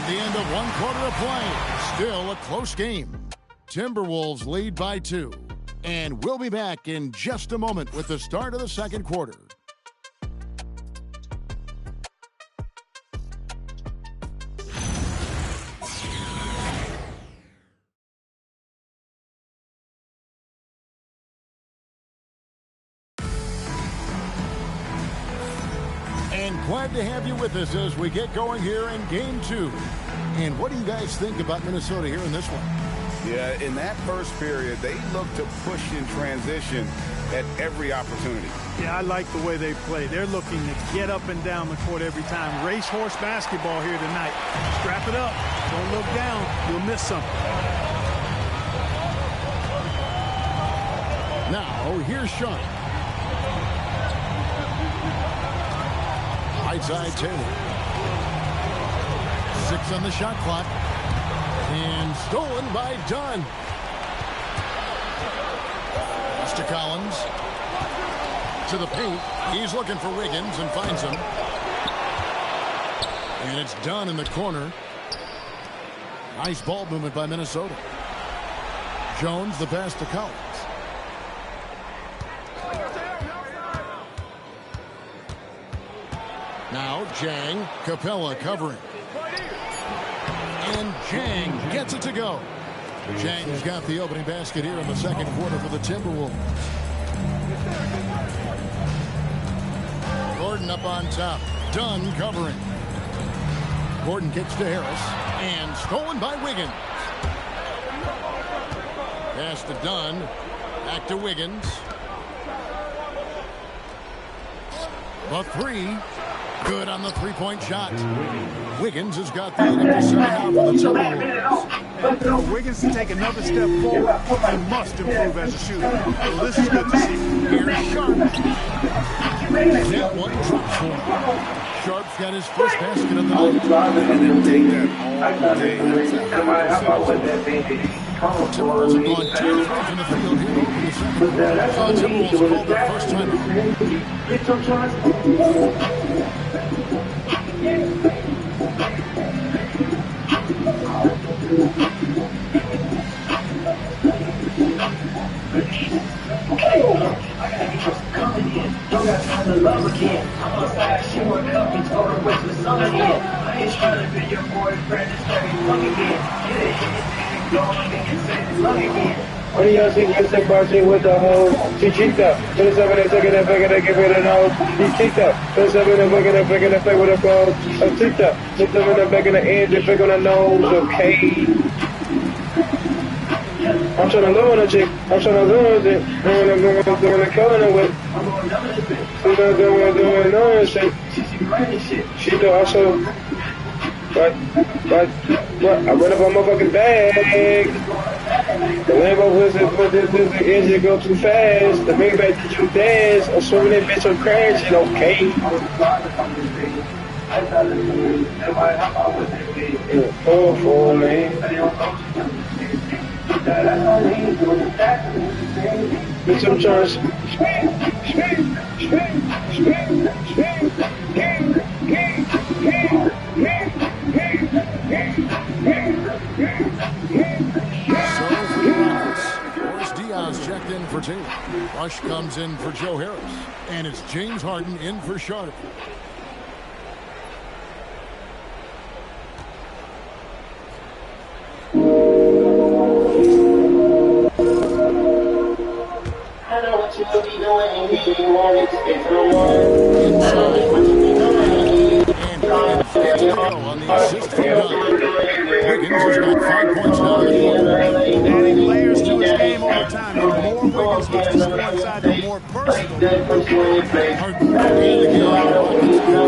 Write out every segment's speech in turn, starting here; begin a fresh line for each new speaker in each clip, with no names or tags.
the end of one quarter of play. Still a close game. Timberwolves lead by 2. And we'll be back in just a moment with the start of the second quarter. And glad to have you with us as we get going here in Game 2. And what do you guys think about Minnesota here in this one?
Yeah, in that first period, they look to push in transition at every opportunity.
Yeah, I like the way they play. They're looking to get up and down the court every time. Racehorse basketball here tonight. Strap it up. Don't look down. You'll miss something.
Now, here's Sean. Right side, Taylor. 6 on the shot clock. And stolen by Dunn. Pass to Collins. To the paint. He's looking for Wiggins and finds him. And it's Dunn in the corner. Nice ball movement by Minnesota. Jones, the pass to Collins. Now Jang, Capella covering. And Jang gets it to go. Jang's got the opening basket here in the second quarter for the Timberwolves. Gordon up on top. Dunn covering. Gordon kicks to Harris. And stolen by Wiggins. Pass to Dunn. Back to Wiggins. The 3. Good on the three-point shot. Wiggins has got the lead up to 7 now for the Timberwolves.
Wiggins to take another step forward. He must improve as a shooter. Well, this is good to see.
Here's Sharp. That one drops for him. Sharp's got his first basket of the night.
And they'll take that all day.
Timberwolves have gone 2 from the field here in the second quarter. Timberwolves have called their first time out.
What do y'all think you say boxing with the hoe? Chichita, 27 and second and back and give it a nose. Chichita, 27 and back and play with a phone. Chichita, 27 and back in the end and back on the nose, okay? I'm trying to lose a chick. I'm trying to lose it. I'm going to kill her with. She's not doing no shit. She do also. But, I run up on my fucking bag. The Lambo was the engine go too fast. The Maybach did you dance. I'm swimming that bitch on crashing, okay? Oh, for me. Bitch, I'm trying
checked in for Taylor. Rush comes in for Joe Harris. And it's James Harden in for Sharp.
I know what you be doing and you want it. It's no more.
On the assist from Dunn. Wiggins has got 5 points now in the quarter.
Adding layers to his game over time. The more Wiggins gets to score inside, the more versatile.
Harden and again, Rockets go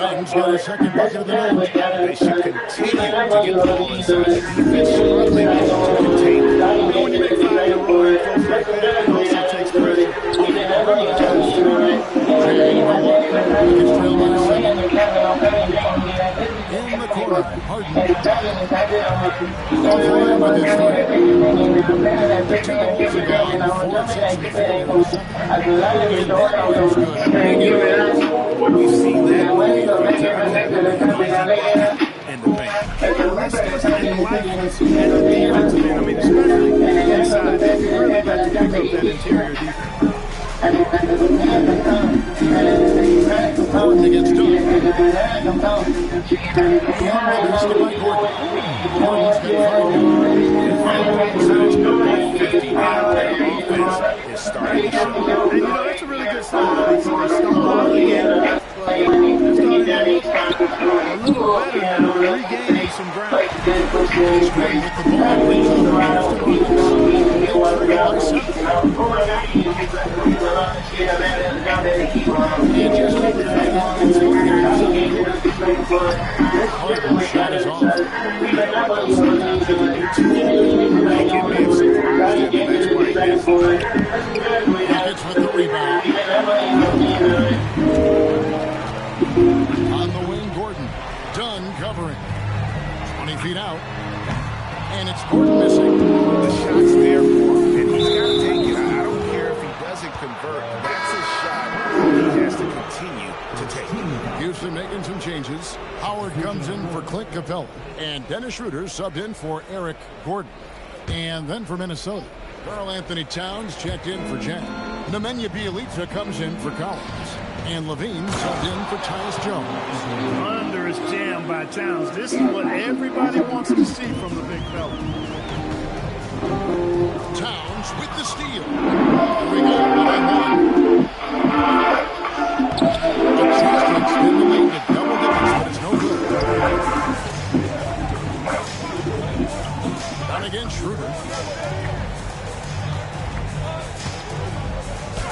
Dunn's got a second bucket of the night.
They should continue to get the ball inside. The defense should be able to contain it.
When you make 5 in a row, it goes like that. It also takes pressure.
In the corner, Harden. All for him with his fight. The Timberwolves have gone 4 of 6 in the fourth and second. And that feels good.
We've seen that way from Timberwolves in the paint.
That's just in life and defensive end. I mean, especially inside. You really got to pick up that interior defense.
Gordon against Dunn. Listed by Gordon. Gordon's been
Is starting to show.
And, you know, that's a really good sign. They start out the game, but they're starting to look a little better now, regaining some ground.
He's great with the ball. And just over Harden's shot is off. Rockets with the rebound. On the wing, Gordon. Dunn covering. 20 feet out. And it's Gordon missing.
The shot's there for him, and he's got to take it. I don't care if he doesn't convert. That's his shot. He has to continue to take it.
Houston making some changes. Howard comes in for Clint Capella. And Dennis Schroeder subbed in for Eric Gordon. And then for Minnesota, Karl Anthony Towns checked in for Jack. Nemanja Bjelica comes in for Collins. And Levine subbed in for Tyus Jones.
Under is jammed by Towns. This is what everybody wants to see from the big fella.
Towns with the steal. Here we go, 1-on-1. The chance to extend the lead to double digits, but it's no good. Down again, Schroeder.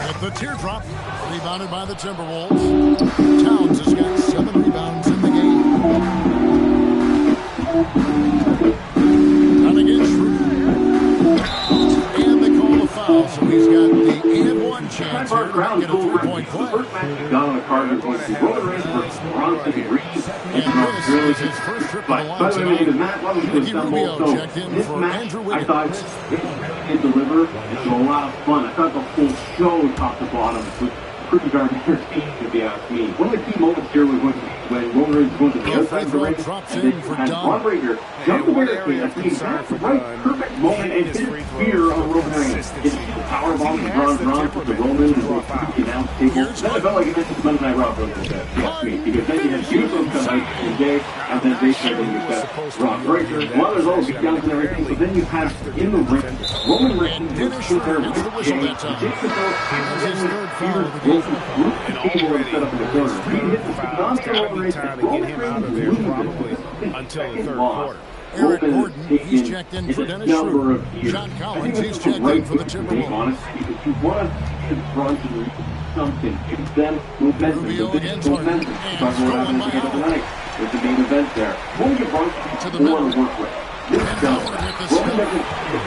With the teardrop, rebounded by the Timberwolves. Towns has got 7 rebounds in the game. Down again, Schroeder. And they call a foul, so he's got the and one chance here to get a 3-point play. And this is his first trip to the line tonight. Ricky Rubio checked in for Andrew Wiggins.
It deliver. It's a lot of fun. I thought the whole show, top to bottom, was pretty darn entertaining, if you ask me. One of the key moments here was when Roman Reigns goes to the other side of the ring, and then Von Breaker jumped the barricade. I think that's the right, perfect moment, and hit spear on Roman Reigns. It's the power bomb to Braun to Roman, and the announce table. Then it felt like it was Monday Night Raw for a little bit, if you ask me, because then you had Usos come out and Jay, and then they started with that Braun Breaker. Well, there's all the beatdowns and everything, so then you had in the ring, Roman Reigns stood there with Jay, Jake the and already set up in the corner. He hit the non-steroid race.
Time to get him out of there probably until the third quarter.
Eric Gordon, he's checked in for Dennis Schroeder. John Collins, he's checked in for the Timberwolves.
Because you want to give Brunson something. Give them momentum.
Rubio against Harden. And stolen by Howard.
There's the main event there. Won't give Brunson more to work with.
And Howard with the steal.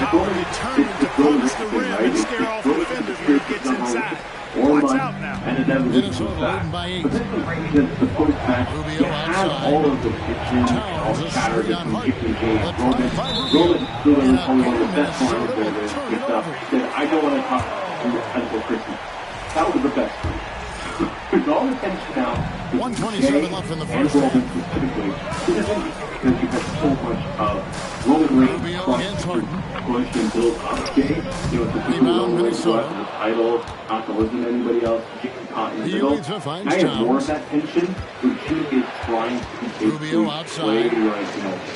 Howard determined to promise the rim and scare off the defenders when he gets inside. Watch out now.
Minnesota leading by 8. Rubio outside.
All of the pitching, all the chatter that you can gain. Roman stood on probably one of the best lines there with stuff. He said, I don't want to talk until Christmas. That was the best. There's all the tension now.
1:27 left in the first half.
Specifically, because you have so much of Roman Reigns
against Harden.
push and build up Jay. You know, it's a
Rebound, Minnesota.
the title, not to listen to anybody else. Jimmy caught in the
He
middle.
leads a fine
I have more of
Towns.
that tension when Jimmy is trying to
Rubio outside.
play like,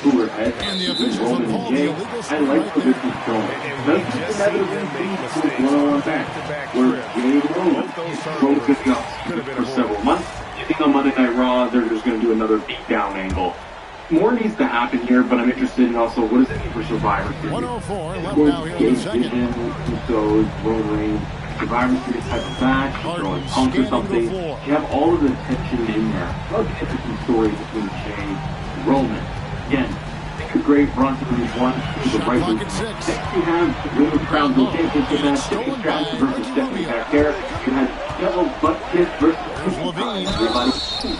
cooler head.
And the officials
Roman
have called
and Jay.
the illegal
I
split
like
right
where
there.
this is going. Doesn't
just
inevitably
see them make
lead to
mistakes.
one-on-one back.
Back-to-back
Where
trips.
Jay and Roman
Both those
both
turnovers
picking up
could have been
for
avoided.
several months. I think on Monday Night Raw, they're just going to do another beatdown angle. More needs to happen here, but I'm interested in also what does it mean for Survivor Series?
1:04 left now here in the second.
Goes Roman Reigns, Survivor Series type of match, throwing punk or something. You have all of the tension in there. Love the interesting story between Jay and Roman. Again, think a great Bronson Reigns one, the right
clock
move.
at 6.
Next you have Roman Crown Jewel Championship match, Stephanie Stratton versus Stephanie back there. You had Devil's butt kick versus
Levine.
everybody.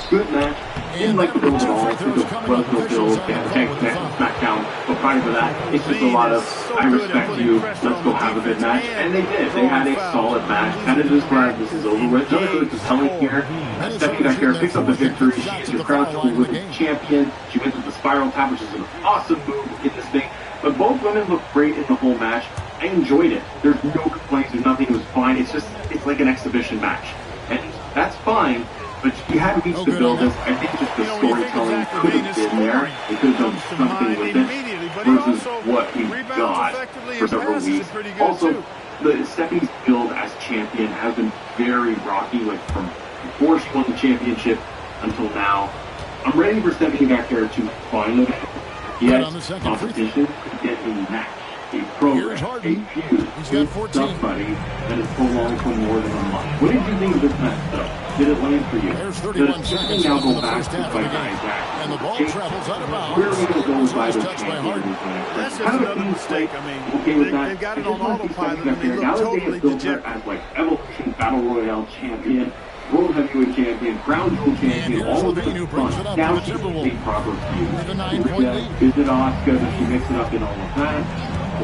Good match. Didn't like the build at all. It's a Brunswick build, SmackDown. But prior to that, it's just a lot of, I respect you, let's go have a good match. And they did. They had a solid match. Kind of just glad this is over with. Another really compelling here. Stephanie back here picks up the victory. She gets her crowd to with the champion. She wins with the spiral tap, which is an awesome move in this thing. But both women looked great in the whole match. I enjoyed it. There's no complaints. There's nothing. It was fine. It's like an exhibition match. And that's fine. But you had to reach the build this. I think just the storytelling could have been there. They could have done something with it versus what we got for several weeks. Also, Stephanie's build as champion has been very rocky, like from before she won the championship until now. I'm ready for Stephanie back there to finally get competition, to get a match, a program, a feud with somebody that is prolonged for more than a month. What did you think of this match, though? Did it land for you?
There's 31 seconds
now
left in
go
the
back
first
to
half of the game. And the ball travels out of bounds.
Where are we going to go with by the
Touched by Harden.
That's just another mistake. I mean,
okay with that.
they've got it on autopilot, and they look
now that they
totally
have built her
dejected.
as like Evolution Battle Royale champion, World Heavyweight champion, Crown Jewel champion, all of this fun. Now she's a proper feud.
With a 9-point lead.
Is it Asuka? Does she mix it up in all of that?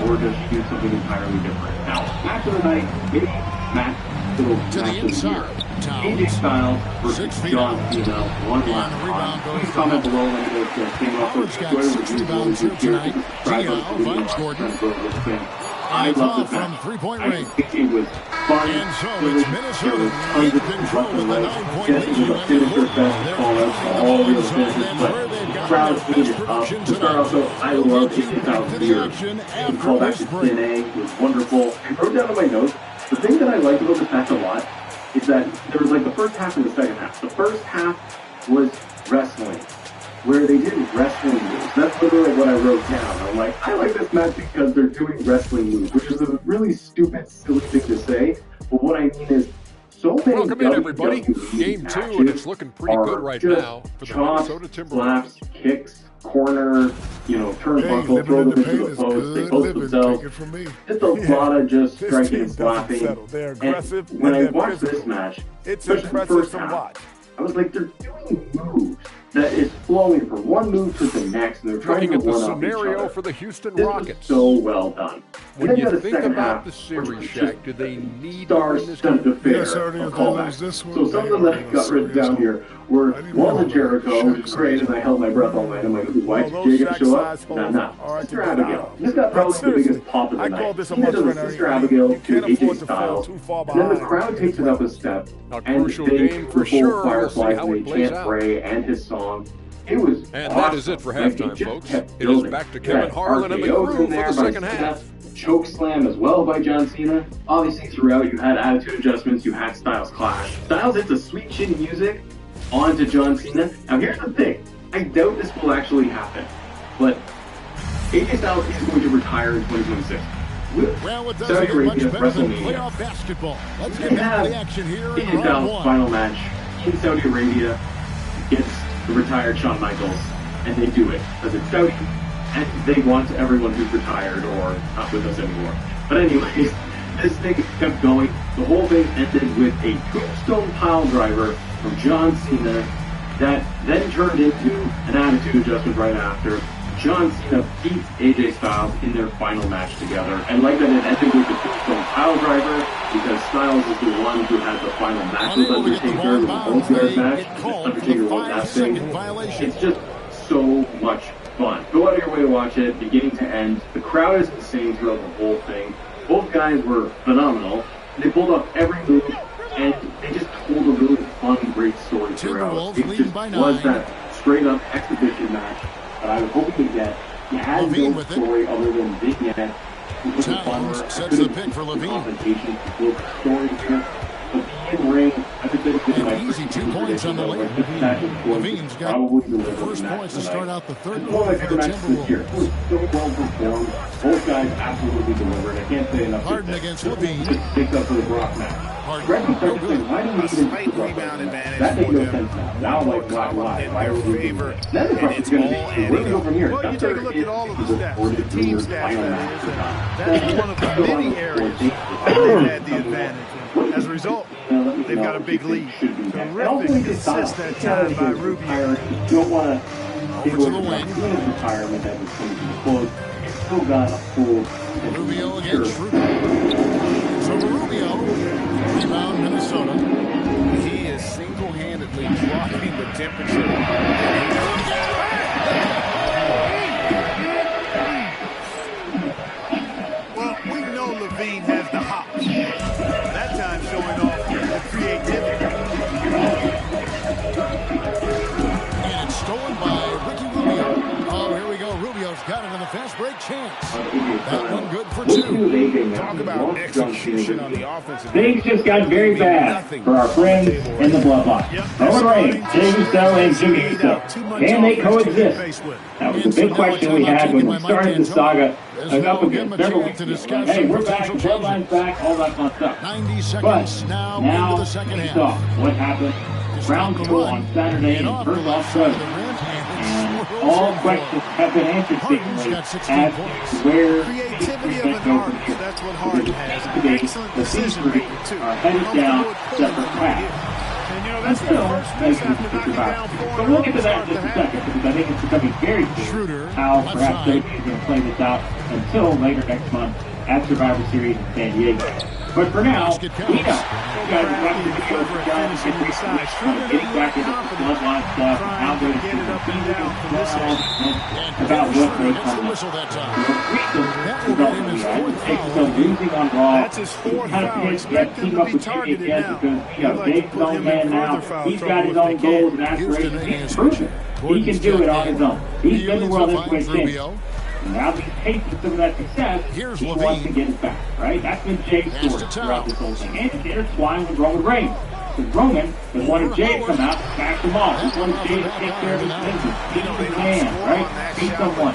Or does she do something entirely different? Now, match of the night, maybe match
to the inside.
AJ Styles versus John Cena, one last time. Please comment below when it came up with
Howard's got 6 rebounds here tonight. Gio finds Gordon.
I love this match.
From 3-point
I
range.
think it was fun.
And so it's Minnesota in control with a 9-point lead.
Yes, it was a finisher fest call out for all the finishes, but crowd heated up. To start off, though, I love AJ Styles' gear. The callback to TNA was wonderful. I wrote down on my notes, the thing that I liked about this match a lot is that there was like the first half and the second half. The first half was wrestling, where they did wrestling moves. That's literally what I wrote down. I'm like, I like this match because they're doing wrestling moves, which is a really stupid, silly thing to say. But what I mean is, so many
Welcome in, everybody.
WWE
Game 2, and it's looking pretty good right now for the Minnesota Timberwolves.
Slaps, kicks, corner, turnbuckle, throw them into the post, they post themselves. It's a lot of just striking and slapping. And when I watched this match, especially the first half, I was like, they're doing moves that is flowing from one move to the next, and they're trying
Looking
to
at the
one-up each
scenario
other.
for the Houston
This
Rockets.
was so well done.
When
And
you
then the
think
second
about
half,
the series,
which was
Shaq, do they need to win this
star-studded
game?
affair
Yes, already
of
if they lose
callbacks.
this one,
So something that I got written down here were Walls of Jericho, which is great, and I held my breath all night. I'm like, why did Jay get to show up? Nah. Sister Abigail. This got probably the biggest pop of the night. She does Sister Abigail to AJ Styles, and then the crowd takes it up a step,
A
and
crucial
they
game for
the
sure.
full
We'll see
Fireflies,
how
and
it
they
plays
chant
out.
Bray and his song. It was
And
awesome.
that is it for
Like,
halftime,
just
folks.
kept
It is
building.
back to
You
Kevin
had
Harlan and the
RKOs
crew
in there
for the
by
second half.
Steph, choke slam as well by John Cena. Obviously, throughout, you had attitude adjustments, you had Styles clash. Styles hits a sweet, shitty music onto John Cena. Now, here's the thing. I doubt this will actually happen, but AJ Styles is going to retire in 2026.
Well, it
Saudi
doesn't get much
Arabia,
better than
WrestleMania.
playoff basketball. Let's
They
get back
have
to the action here in
AJ
round
Styles'
1.
final match in Saudi Arabia against the retired Shawn Michaels, and they do it because it's Saudi, and they want everyone who's retired or not with us anymore. But anyways, this thing kept going. The whole thing ended with a tombstone pile driver from John Cena that then turned into an attitude adjustment right after. John Cena beats AJ Styles in their final match together. And like that, it ended with the tombstone pile driver because Styles is the one who had the final match with
Unable to get the ball
Undertaker,
in
the
bounds,
Goldberg
they
match.
get called for
Undertaker
the
won that thing.
5-second violation.
It's just so much fun. Go out of your way to watch it, beginning to end. The crowd is insane throughout the whole thing. Both guys were phenomenal. They pulled off every move, and they just told a really fun, great story throughout.
Timberwolves
It
leading
just
by
was
9.
that straight-up exhibition match that I was hoping to get. You had
Levine
no
with it.
story other than vignette. It was a
Towns
bummer.
sets
I
the
couldn't
pick for
see
Levine.
confrontation to build a story here. But the in-ring, I think that's
An easy 2 points on the lead. Levine's got the first points to start out the third quarter for the Timberwolves.
It was so well performed. Both guys absolutely delivered. I can't say enough.
Harden against Levine.
Just picked up for the Brock match.
Harden,
Greg
no
McCracken
good.
said, why do you even
Slight
do Brock
rebound
match?
advantage
That made
for
no
them.
sense now. Now, like, why?
In
Why
their
would we do
favor,
that? Then the
and
question's
it's
going to
all
be, where do we
adding
go from here?
Well, you
That's
take a
our
look
hit
at all of
to
the stats,
reported
the team
rumors,
stats,
final
that
match.
is, and that is one of the many areas that they had the advantage in. As a result, They've got a big lead. Terrific assist that time by Rubio.
Don't want to
Over to the wing.
retirement that was coming to the close. Still got a full
Rubio against Schroeder. So Rubio, rebound Minnesota.
He is single-handedly dropping the temperature.
Well, we know Levine has the hops. That time showing off the creativity.
And it's stolen by Ricky Rubio. Oh, here we go. Rubio's got it on the fast break chance. That one good for two.
Talk about execution on the offensive end.
Things just got very bad for our friends in the bloodline. Roman Reigns, Jey Uso, and Jimmy Uso. Can they coexist? That was the big question we had when we started the saga up again several weeks ago. Like, hey, we're back, the bloodline's back, all that fun stuff.
90
But
seconds now into the second
we
half.
saw what happened. Round 2 on Saturday in first off Sunday. And all questions have been answered seemingly as to where
Creativity of an artist. That's what Harden has. Excellent decision making, too.
are headed down separate paths.
And, you know, that's the first miss after knocking down 4.
So we'll get to that in just a second because I think it's becoming very clear how perhaps they're going to play this out until later next month at Survivor Series in San Diego. But for now, we know. You guys are watching the video for John and getting back into the bloodline stuff and how they're going to be about what they're coming up. Losing on Raw.
That's his fourth foul. Expect him to be targeted now.
Because Dave's own man now. He's got his own goals and aspirations. He's proven he can do it on his own. He's been the world heavyweight champion. And now he's tasting some of that success. He wants to get it back, right? That's been Jay's story throughout this whole thing. And it's intertwined with Roman Reigns. Because Roman has wanted Jay to come out and smash them all. He wanted Jay to take care of his business. Beat his man, right? Beat someone.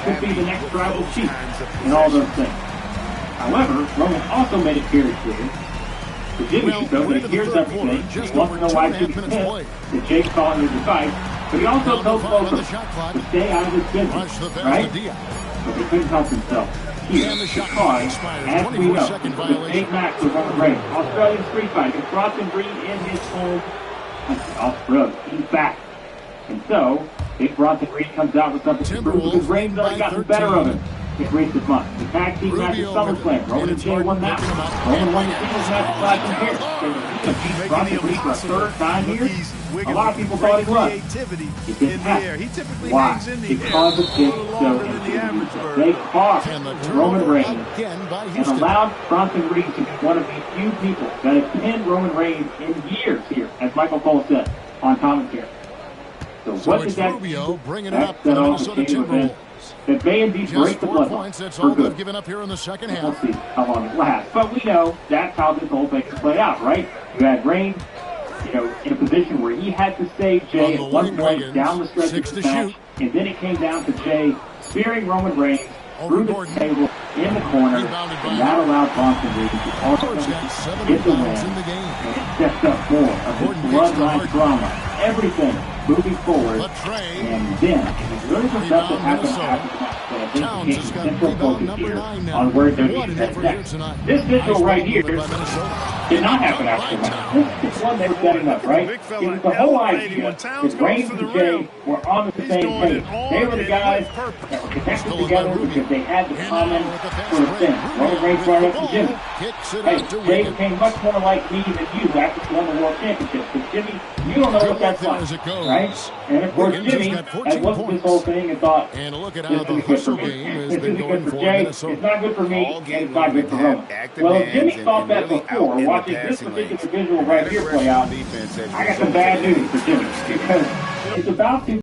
Could be the next tribal chief. And all those things. However, Roman also made it very clear to Jimmy Uso that he hears everything. He wants to know why Jimmy's pissed that Jay's calling his advice. But he also told Logan to stay out of his business, right? But he couldn't help himself here because, as we know, the state max of Roman Reigns, Australian street fight, and Bronson Reed in his home Australia. He's back. And so, Big Bronson Reed comes out with something to prove because Reigns already got the better of him this recent month. The tag team match at SummerSlam. Roman and Jay won that one. Roman won the singles match aside from here. He beat Bronson Reed for a third time here. A lot of people thought he was. He didn't have. Why? Because of Jay Uso and they caught Roman Reigns and allowed Bronson Reed to be one of the few people that have pinned Roman Reigns in years here, as Michael Cole said on commentary. So what did that do? That set off the chain of events that may indeed break the bloodline for good.
Given up here in the second half.
We'll see how long it lasts. But we know that's how this whole thing can play out, right? You had Reigns, you know, in a position where he had to save Jay at one point down the stretch of the match, and then it came down to Jay spearing Roman Reigns through the table in the corner, and that allowed Bronson Reed to ultimately get the win, and it sets up more of this bloodline drama, everything moving forward, and then it really comes up to happen after the match. So I think you can't central focus here on where they're going to head next. This visual right here did not happen after the match. This is one they were setting up, right? It was the whole idea that Reigns and Jay were on the same page. They were the guys that were connected together because they had the common sort of thing. Roman Reigns brought up to Jimmy. Hey, Jay became much more like me than you after you won the World Championship. Because Jimmy, you don't know what that's like, right? And of course, Jimmy had looked at this whole thing and thought,
and look at
this
how the
is good for me. This is good for Jay. It's not good for me, and it's not good for Roman. Well, if Jimmy thought that before, watching this particular visual right here play out, I got some bad news for Jimmy because it's about to